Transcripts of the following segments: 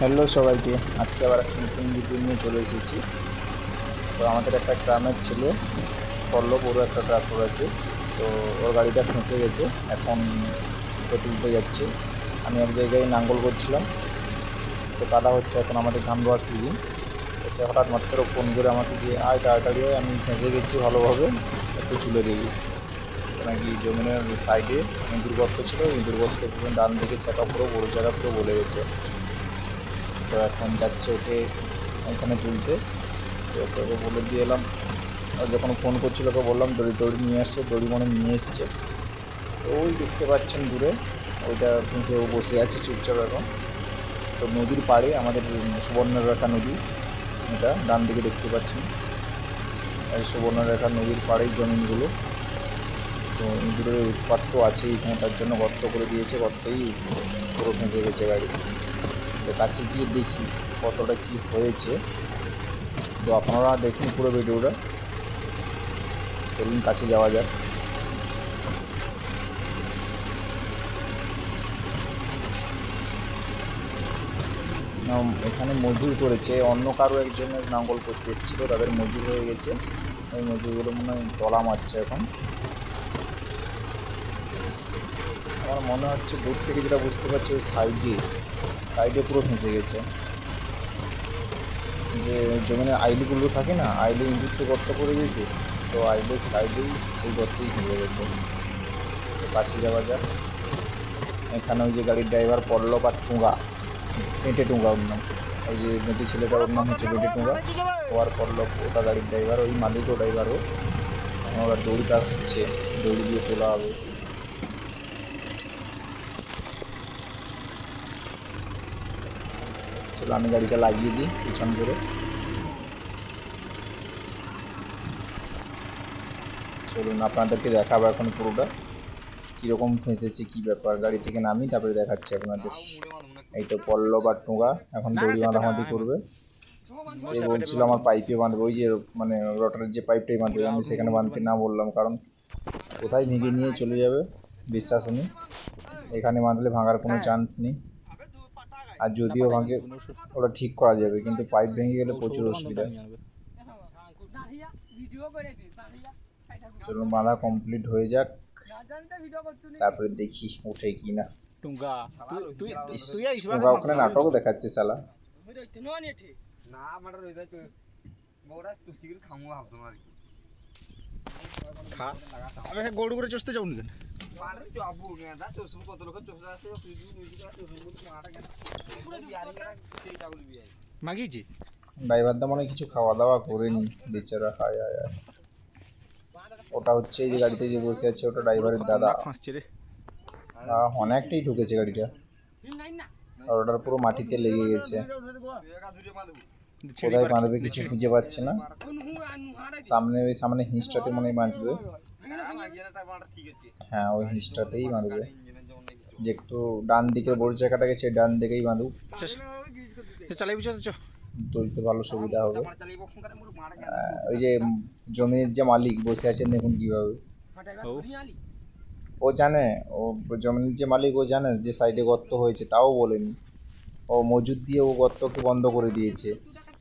Hello সবাইকে, আজকে আবার একটা নতুন ভিডিও নিয়ে চলে এসেছি। তো আমাদের একটা গ্রামের ছেলে পল্লব, ওরও একটা ট্রাক্টর আছে। তো ওর গাড়িটা ফেঁসে গেছে, এখন ওকে তুলতে যাচ্ছি। আমি এক জায়গায় নাঙ্গল করছিলাম, তো কাদা হচ্ছে, এখন আমাদের ধান রোয়ার সিজন। তো সে হঠাৎ মাত্র ফোন করে আমাকে যে আয় তাড়াতাড়ি আয়, আমি ফেঁসে গেছি ভালোভাবে, একটু তুলে দিবি। তো নাকি জমিনের সাইডে ইঁদুর গর্ত ছিল, ইঁদুর গর্তে পুরো ডান দিকে চাকা, পুরো বড় চাকা পুরো বলে গেছে। তো এখন যাচ্ছে ওকে এখানে তুলতে। তো ওকে বলে দিয়ে এলাম, আর যখন ফোন করছিল ওকে বললাম দড়ি দড়ি নিয়ে আসছে, দড়ি মনে নিয়ে এসছে। তো ওই দেখতে পাচ্ছেন দূরে ওইটা ফেঁসে ও বসে আছে চুপচাপ এখন। তো নদীর পাড়ে আমাদের সুবর্ণরেখা নদী, এটা ডান দিকে দেখতে পাচ্ছেন, এই সুবর্ণরেখা নদীর পাড়েই জমিনগুলো। তো ইঁদুরের উৎপাত তো আছেই এখানে, তার জন্য গর্ত করে দিয়েছে, গর্তেই পুরো ফেঁসে গেছে গাড়ি। তো কাছে গিয়ে দেখি কতটা কী হয়েছে। তো আপনারা দেখুন পুরো ভিডিওটা, চলুন কাছে যাওয়া যাক। এখানে মজুর করেছে, অন্য কারো একজনের নাঙ্গল করতে এসেছিলো, তাদের মজুর হয়ে গেছে। ওই মজুরগুলো মনে হয় তলা মারছে এখন। আমার মনে হচ্ছে দূর থেকে যেটা বুঝতে পারছি, ওই সাইডে পুরো ফেঁসে গেছে। যে জমিনের আইলগুলো থাকে না, আইলে ইঁদুর তো গর্ত করে গেছে, তো আইলের সাইডেই সেই গর্তেই ফেঁসে গেছে। তো কাছে যাওয়া যাক। এখানে ওই যে গাড়ির ড্রাইভার পল্লব আর টুঙ্গা, পেঁটে টুঙ্গা ওর নাম, ওই যে মেটি ছেলেটা ওর নাম হচ্ছে পেঁটে টুঙ্গা। ও আর পল্লব ওটা গাড়ির ড্রাইভার, ওই মালিকও ড্রাইভারও। ওরা দড়িটা হচ্ছে, দড়ি দিয়ে তোলা হবে। চলো আমি গাড়িটা লাগিয়ে দিই পিছন করে। চলুন আপনাদেরকে দেখাবো এখন পুরোটা কীরকম ফেঁসেছে, কী ব্যাপার। গাড়ি থেকে নামি তারপরে দেখাচ্ছি আপনাদের। এই তো পল্লব আর টুঙ্গা এখন দড়ি বাঁধাবাঁধি করবে। সে বলছিল আমার পাইপে বাঁধবে, ওই যে মানে রটারের যে পাইপটাই বাঁধবে, আমি সেখানে বাঁধতে না বললাম, কারণ কোথায় ভেঙে নিয়ে চলে যাবে বিশ্বাস নেই। এখানে বাঁধলে ভাঙার কোনো চান্স নেই, আর যদিও ভাঙে ওটা ঠিক করা যাবে, কিন্তু পাইপ ভেঙে গেলে প্রচুর অসুবিধা। চলুন বাঁধা কমপ্লিট হয়ে যাক, তারপরে দেখি ওঠে কি না। টুঙ্গা ওখানে নাটকও দেখাচ্ছে শালা। গরু করে চষতে যাবো না, মাগিয়েছি ড্রাইভারদা মনে কিছু খাওয়া দাওয়া করেনি বেচারা। হায় হায় হায়। ওটা হচ্ছে এই যে গাড়িতে যে বসে আছে, ওটা ড্রাইভারের দাদা। অনেকটাই ঢুকেছে গাড়িটা, আর ওটার পুরো মাটিতে লেগে গেছে। কোথায় বাঁধবে কিছু খুঁজে পাচ্ছে না। সামনে হিঁসটাতে মনে হয় বাঁধবে। হ্যাঁ ওই হিঁসটাতেই বাঁধবে, যে একটু ডান দিকের বড় জায়গাটাকে সে ডান দিকেই বাঁধুক, তুলতে ভালো সুবিধা হবে। ওই যে জমির যে মালিক বসে আছেন দেখুন কীভাবে, ও জানে, ও জমির যে মালিক ও জানে যে সাইডে গর্ত হয়েছে, তাও বলেনি। ও মজুদ দিয়ে ও গর্তকে বন্ধ করে দিয়েছে।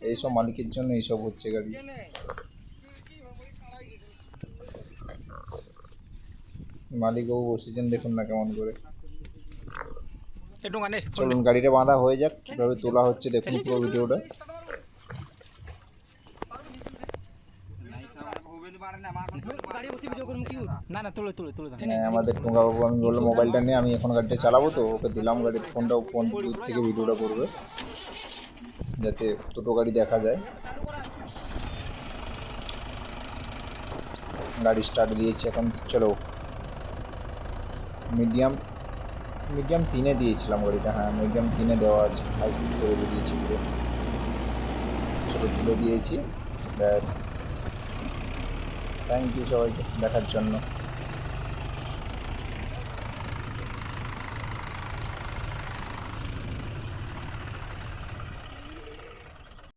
এইসব মালিকের জন্য এইসব হচ্ছে গাড়ি। মালিক ও বসেছেন দেখুন না কেমন করে। চলুন গাড়িটা বাঁধা হয়ে যাক, কীভাবে তোলা হচ্ছে দেখুন পুরো ভিডিওটা। আমাদের টুঙ্গাবাবু, আমি বললাম মোবাইলটা নিয়ে, আমি এখন গাড়িটা চালাবো, তো ওকে দিলাম গাড়ির ফোনটা, ফোন দূর থেকে ভিডিওটা করবে যাতে দুটো গাড়ি দেখা যায়। গাড়ি স্টার্ট দিয়েছি এখন। চলো মিডিয়াম 3-এ দিয়েছিলাম গাড়িটা, হ্যাঁ মিডিয়াম 3-এ দেওয়া আছে, হাই স্পিড করে দিয়েছি পুরো। চলো তুলে দিয়েছি, ব্যাস। থ্যাংক ইউ সবাইকে দেখার জন্য।